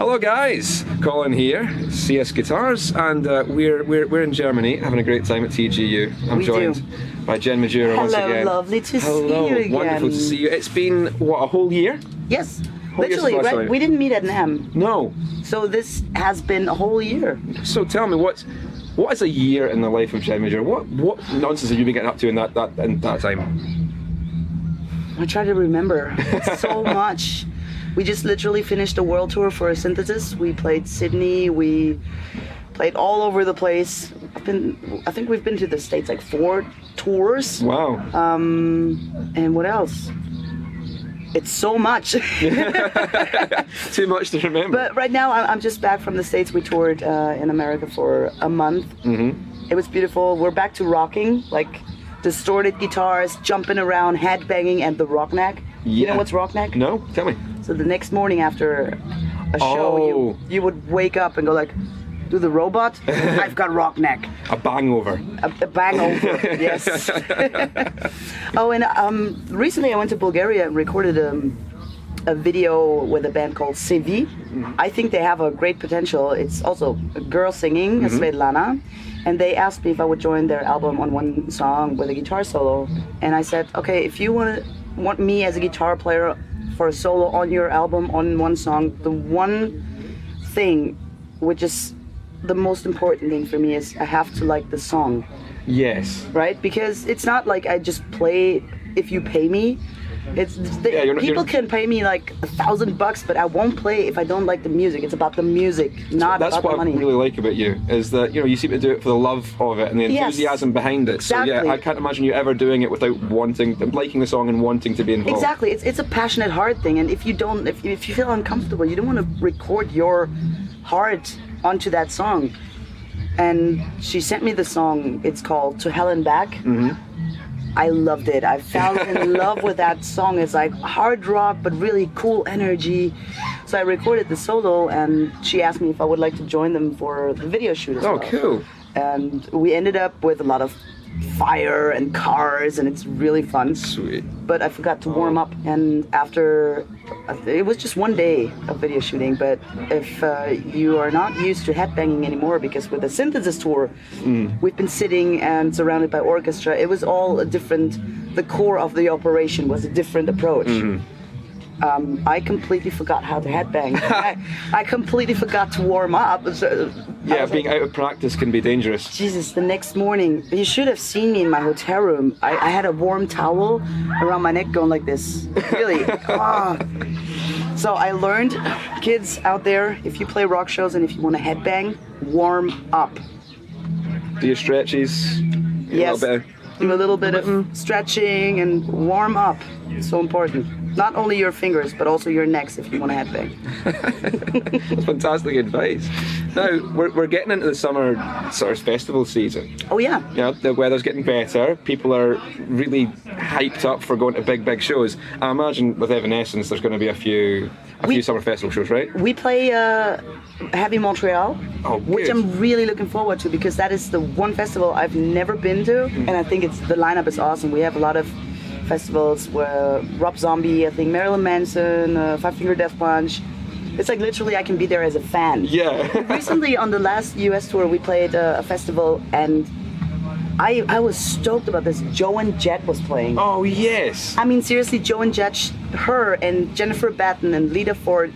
Hello guys, Colin here, CSGuitars, and we're in Germany having a great time at TGU. I'm joined by Jen Majura once again. Hello, lovely to see you again. Wonderful to see you. It's been, what, a whole year? Yes, literally, right? We didn't meet at NAMM. No. So this has been a whole year. So tell me, what is a year in the life of Jen Majura? What nonsense have you been getting up to in that time? I try to remember. So much. We just literally finished a world tour for Synthesis. We played Sydney, we played all over the place. I think we've been to the States like 4 tours. Wow. And what else? It's so much. Too much to remember. But right now I'm just back from the States. We toured in America for a month. Mm-hmm. It was beautiful. We're back to rocking, like distorted guitars, jumping around, headbanging, and the rock neck. Yeah. You know what's rock neck? No, tell me. So the next morning after a show, you would wake up and go like, do the robot? I've got rock neck. A bangover. A bangover, yes. Oh, and recently I went to Bulgaria and recorded a video with a band called SEVI. Mm-hmm. I think they have a great potential. It's also a girl singing, mm-hmm. Svetlana. And they asked me if I would join their album on one song with a guitar solo. And I said, okay, if you want me as a guitar player for a solo on your album on one song, the one thing which is the most important thing for me is I have to like the song. Yes. Right? Because it's not like I just play if you pay me. People can pay me like $1,000, but I won't play if I don't like the music. It's about the music, not about the money. That's what I really like about you, is that you seem to do it for the love of it and the enthusiasm behind it. Exactly. So yeah, I can't imagine you ever doing it without liking the song and wanting to be involved. Exactly. It's a passionate heart thing, and if you feel uncomfortable, you don't want to record your heart onto that song. And she sent me the song. It's called To Hell and Back. Mm-hmm. I loved it. I fell in love with that song. It's like hard rock, but really cool energy. So I recorded the solo, and she asked me if I would like to join them for the video shoot as well. Oh, cool. And we ended up with a lot of fire and cars, and it's really fun. Sweet. But I forgot to warm up, and after, it was just one day of video shooting, but if you are not used to headbanging anymore, because with the Synthesis tour, we've been sitting and surrounded by orchestra, it was all a different, the core of the operation was a different approach. Mm-hmm. I completely forgot how to headbang. I completely forgot to warm up. So yeah, being out of practice can be dangerous. Jesus, the next morning, you should have seen me in my hotel room. I had a warm towel around my neck going like this. Really. So I learned, kids out there, if you play rock shows and if you want to headbang, warm up. Do your stretches. Yes. Do a little bit of stretching and warm up. It's so important. Not only your fingers, but also your necks if you want to headbang. That's fantastic advice. Now, we're getting into the summer sort of festival season. Oh yeah. The weather's getting better. People are really hyped up for going to big shows. I imagine with Evanescence there's going to be a few summer festival shows, right? We play Heavy Montreal, which I'm really looking forward to, because that is the one festival I've never been to, and I think the lineup is awesome. We have a lot of festivals where Rob Zombie, I think Marilyn Manson, Five Finger Death Punch. It's like literally I can be there as a fan. Yeah. Recently on the last US tour we played a festival, and I was stoked about this. Joe and Jet was playing. Oh yes. I mean seriously, Joe and Jet, her and Jennifer Batten and Lita Ford,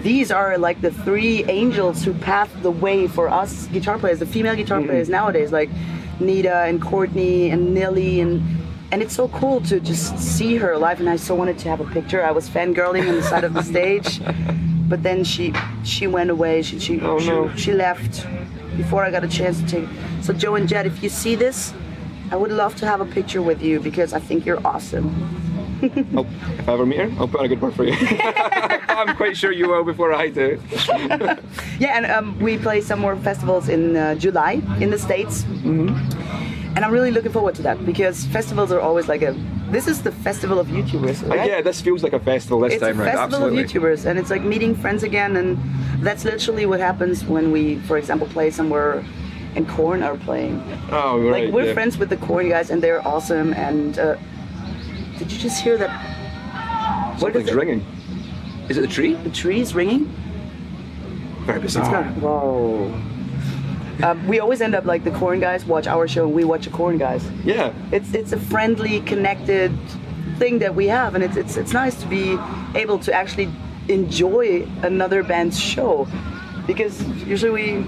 these are like the 3 angels who paved the way for us guitar players, the female guitar players nowadays, like Nita and Courtney and Nelly, and it's so cool to just see her live, and I so wanted to have a picture. I was fangirling on the side of the stage, but then she went away. She left before I got a chance to take. So Joe and Jet, if you see this, I would love to have a picture with you because I think you're awesome. If I ever meet her, I'll put on a good word for you. I'm quite sure you will before I do. Yeah, and we play some more festivals in July in the States. Mm-hmm. And I'm really looking forward to that, because festivals are always like this is the festival of YouTubers, right? Yeah, this feels like a festival this time, right? It's a festival of YouTubers, and it's like meeting friends again, and that's literally what happens when we, for example, play somewhere and Korn are playing. Oh, right. Like, we're friends with the Korn guys, and they're awesome, and did you just hear that? Something's ringing. Is it the tree? The tree is ringing? Very bizarre. Whoa. We always end up like the corn guys watch our show and we watch the corn guys. Yeah. It's a friendly, connected thing that we have, and it's nice to be able to actually enjoy another band's show, because usually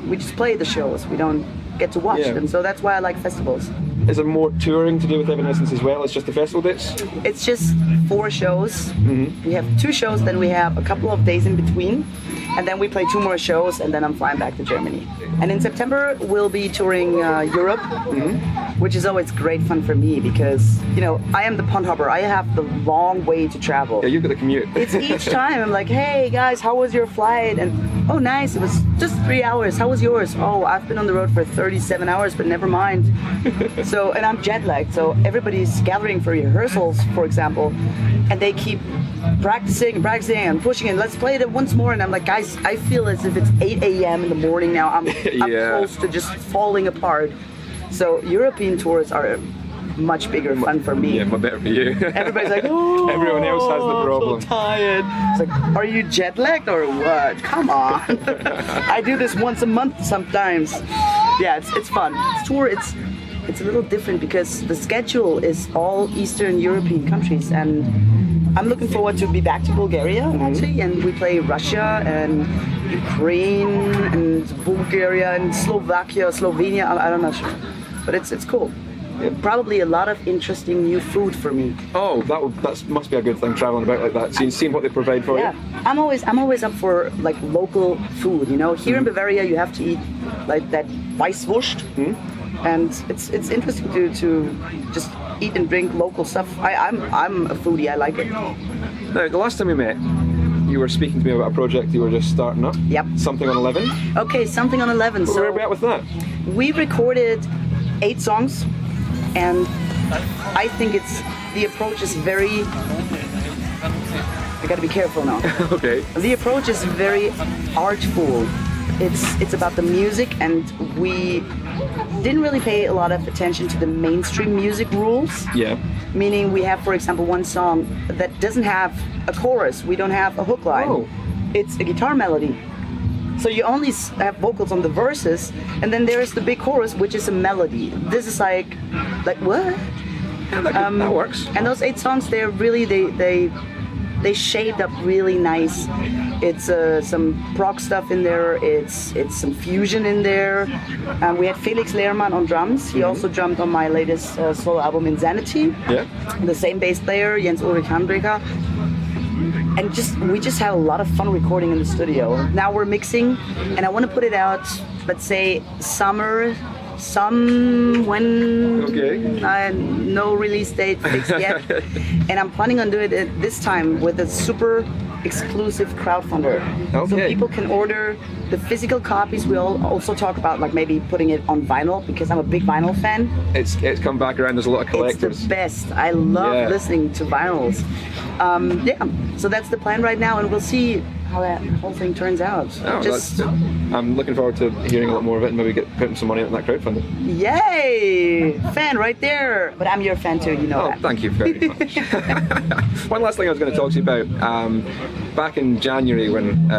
we just play the shows, we don't get to watch them. So that's why I like festivals. Is there more touring to do with Evanescence as well as just the festival dates? It's just 4 shows. We have 2 shows, then we have a couple of days in between, and then we play 2 more shows, and then I'm flying back to Germany. And in September we'll be touring Europe, which is always great fun for me because, you know, I am the pond hopper. I have the long way to travel. Yeah, you've got the commute. It's each time I'm like, hey guys, how was your flight? And oh, nice, it was just 3 hours. How was yours? Oh, I've been on the road for 37 hours, but never mind. So, and I'm jet lagged, so everybody's gathering for rehearsals, for example, and they keep practicing and pushing, and let's play it once more. And I'm like, guys, I feel as if it's 8 a.m. in the morning now. I'm close to just falling apart. So European tours are much bigger fun for me. Yeah, but better for you. Everybody's like, oh, everyone else has the problem. I'm so tired. It's like, are you jet lagged or what? Come on. I do this once a month sometimes. Yeah, it's fun. Tour, it's a little different because the schedule is all Eastern European countries, and I'm looking forward to be back to Bulgaria actually, and we play Russia and Ukraine and Bulgaria and Slovakia, Slovenia. I don't know, but it's cool. Probably a lot of interesting new food for me. Oh, that must be a good thing, traveling about like that. Seeing what they provide for you. I'm always up for like local food. You know, here in Bavaria you have to eat like that Weißwurst, and it's interesting to just eat and drink local stuff. I'm a foodie. I like it. Now, the last time we met, you were speaking to me about a project you were just starting up. Yep. Something on 11. Okay, Something on 11. So where are we at with that? We recorded 8 songs. And I think the approach is very, I gotta be careful now. Okay. The approach is very artful. It's about the music, and we didn't really pay a lot of attention to the mainstream music rules. Yeah. Meaning we have, for example, one song that doesn't have a chorus. We don't have a hook line. Oh. It's a guitar melody. So you only have vocals on the verses, and then there's the big chorus, which is a melody. This is like what? Yeah, that works. And those 8 songs, they're really they shaped up really nice. It's some prog stuff in there. It's some fusion in there. We had Felix Lehrmann on drums. He also drummed on my latest solo album, Insanity. Yeah. The same bass player, Jens Ulrich Handbreker. And we just had a lot of fun recording in the studio. Now we're mixing, and I want to put it out, let's say summer, no release date fixed yet. And I'm planning on doing it this time with a super exclusive crowdfunder. Okay. So people can order the physical copies. We'll also talk about like maybe putting it on vinyl, because I'm a big vinyl fan. It's come back around. There's a lot of collectors. It's the best. I love listening to vinyls. So that's the plan right now, and we'll see how that whole thing turns out. I'm looking forward to hearing a lot more of it and maybe putting some money in that crowdfunding. Yay! Fan right there. But I'm your fan too, you know that. Thank you very much. One last thing I was going to talk to you about. Back in January, when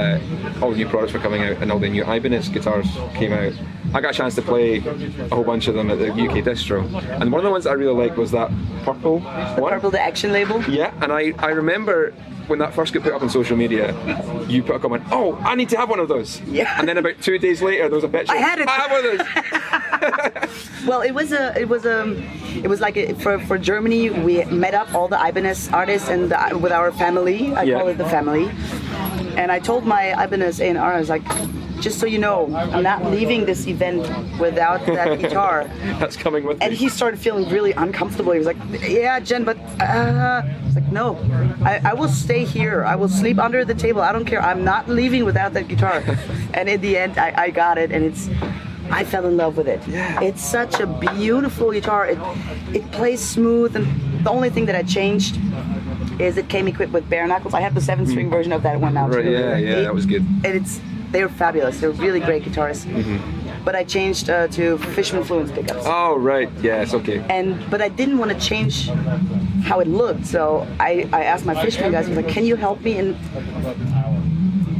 all the new products were coming out and all the new Ibanez guitars came out, I got a chance to play a whole bunch of them at the UK distro. And one of the ones I really liked was that purple one. Purple, the action label? Yeah, and I remember when that first got put up on social media, you put a comment, oh, I need to have one of those. Yeah. And then about 2 days later, there was a picture. I had it. I have one of those. Well, it was like for Germany, we met up all the Ibanez artists and with our family. I call it the family. And I told my Ibanez A&R, I was like, just so you know, I'm not leaving this event without that guitar. That's coming with me. And he started feeling really uncomfortable. He was like, yeah, Jen, but I was like, no, I will stay here. I will sleep under the table. I don't care. I'm not leaving without that guitar. And in the end, I got it, and I fell in love with it. Yeah. It's such a beautiful guitar. It plays smooth, and the only thing that I changed is it came equipped with bare knuckles. I have the 7-string version of that one now too. Right, yeah, that was good. And they're fabulous. They're really great guitars. But I changed to Fishman Fluence pickups. Oh right, yes, okay. But I didn't want to change how it looked, so I asked my Fishman guys, I was like, can you help me in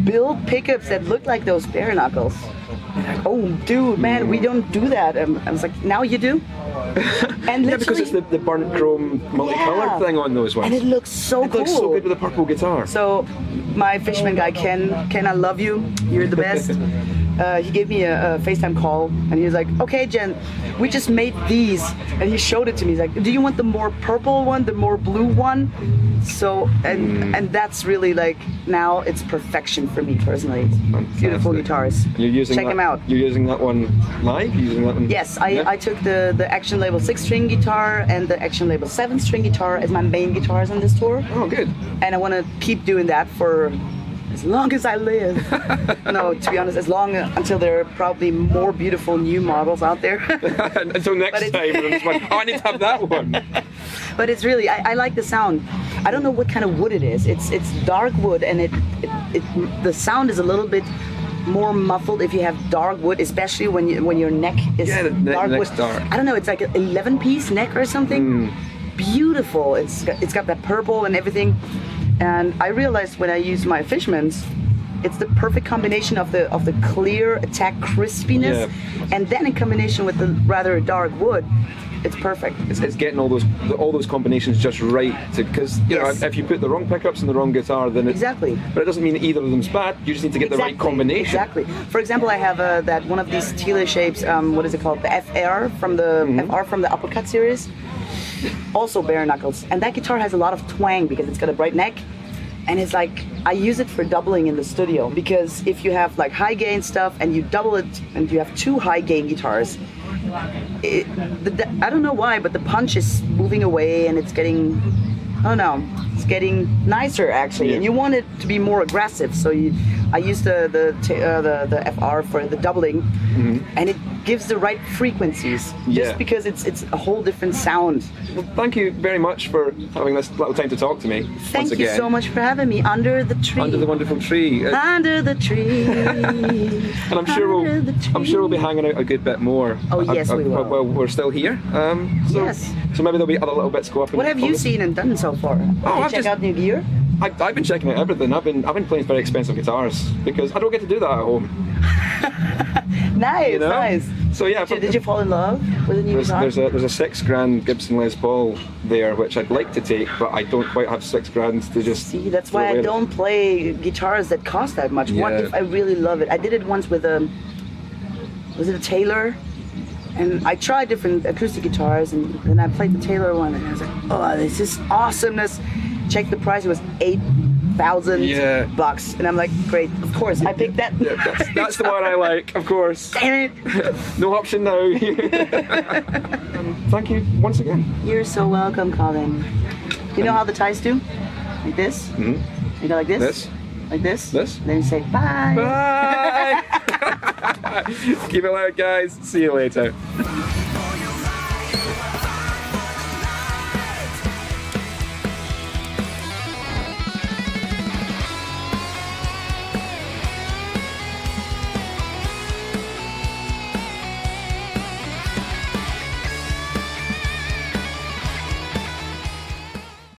build pickups that look like those bare knuckles. Oh, dude, man, we don't do that. I was like, now you do? And yeah, because it's the burnt chrome multicolored thing on those ones. And it looks so cool. It looks so good with a purple guitar. So my fisherman guy, Ken, I love you. You're the best. He gave me a FaceTime call, and he was like, okay, Jen, we just made these. And he showed it to me. He's like, do you want the more purple one, the more blue one? So, and that's really like, now it's perfection for me personally. Beautiful guitars. Check them out. You're using that one live? You're using that one? Yes, I took the Action Label 6-string guitar and the Action Label 7-string guitar as my main guitars on this tour. Oh, good. And I want to keep doing that for as long as I live. No, to be honest, until there are probably more beautiful new models out there. Until next time, it's like, oh, I need to have that one. But it's really, I like the sound. I don't know what kind of wood it is. It's dark wood, and the sound is a little bit more muffled if you have dark wood, especially when your neck is dark wood. Dark. I don't know. It's like an 11-piece neck or something. Beautiful. It's got that purple and everything. And I realized when I use my Fishmans, it's the perfect combination of the clear attack crispiness, and then in combination with the rather dark wood, it's perfect. It's getting all those combinations just right, because you know, if you put the wrong pickups in the wrong guitar, then exactly. But it doesn't mean either of them's bad. You just need to get the right combination. Exactly. For example, I have that one of these Tele shapes. What is it called? The FR from the Uppercut series. Also bare knuckles, and that guitar has a lot of twang because it's got a bright neck, and it's like I use it for doubling in the studio, because if you have like high gain stuff and you double it and you have two high gain guitars, I don't know why, but the punch is moving away and it's getting, I don't know, it's getting nicer actually, and you want it to be more aggressive, so I use the FR for the doubling, and it gives the right frequencies, just because it's a whole different sound. Well, thank you very much for having this little time to talk to me. Thank you so much for having me under the tree. Under the wonderful tree. Under the tree. And I'm sure we'll be hanging out a good bit more. Oh yes, we will. Well, we're still here. Yes. So maybe there'll be other little bits go up. What have you seen and done so far? I've check out new gear. I've been checking out everything. I've been playing very expensive guitars because I don't get to do that at home. Nice, you know? Nice. So yeah, did you fall in love with a new guitar? There's a $6,000 Gibson Les Paul there, which I'd like to take, but I don't quite have $6,000 to just. See, that's why I don't play guitars that cost that much. What if I really love it? I did it once with was it a Taylor? And I tried different acoustic guitars, and then I played the Taylor one, and I was like, oh, this is awesomeness. Checked the price; it was $8,000, and I'm like, great, of course, I picked that. Yeah, that's the one I like, of course. Damn it! No option now. Thank you once again. You're so welcome, Colin. You know how the Thais do? Like this. You go like this. This. Like this. This. And then you say bye. Bye. Keep it loud, guys. See you later.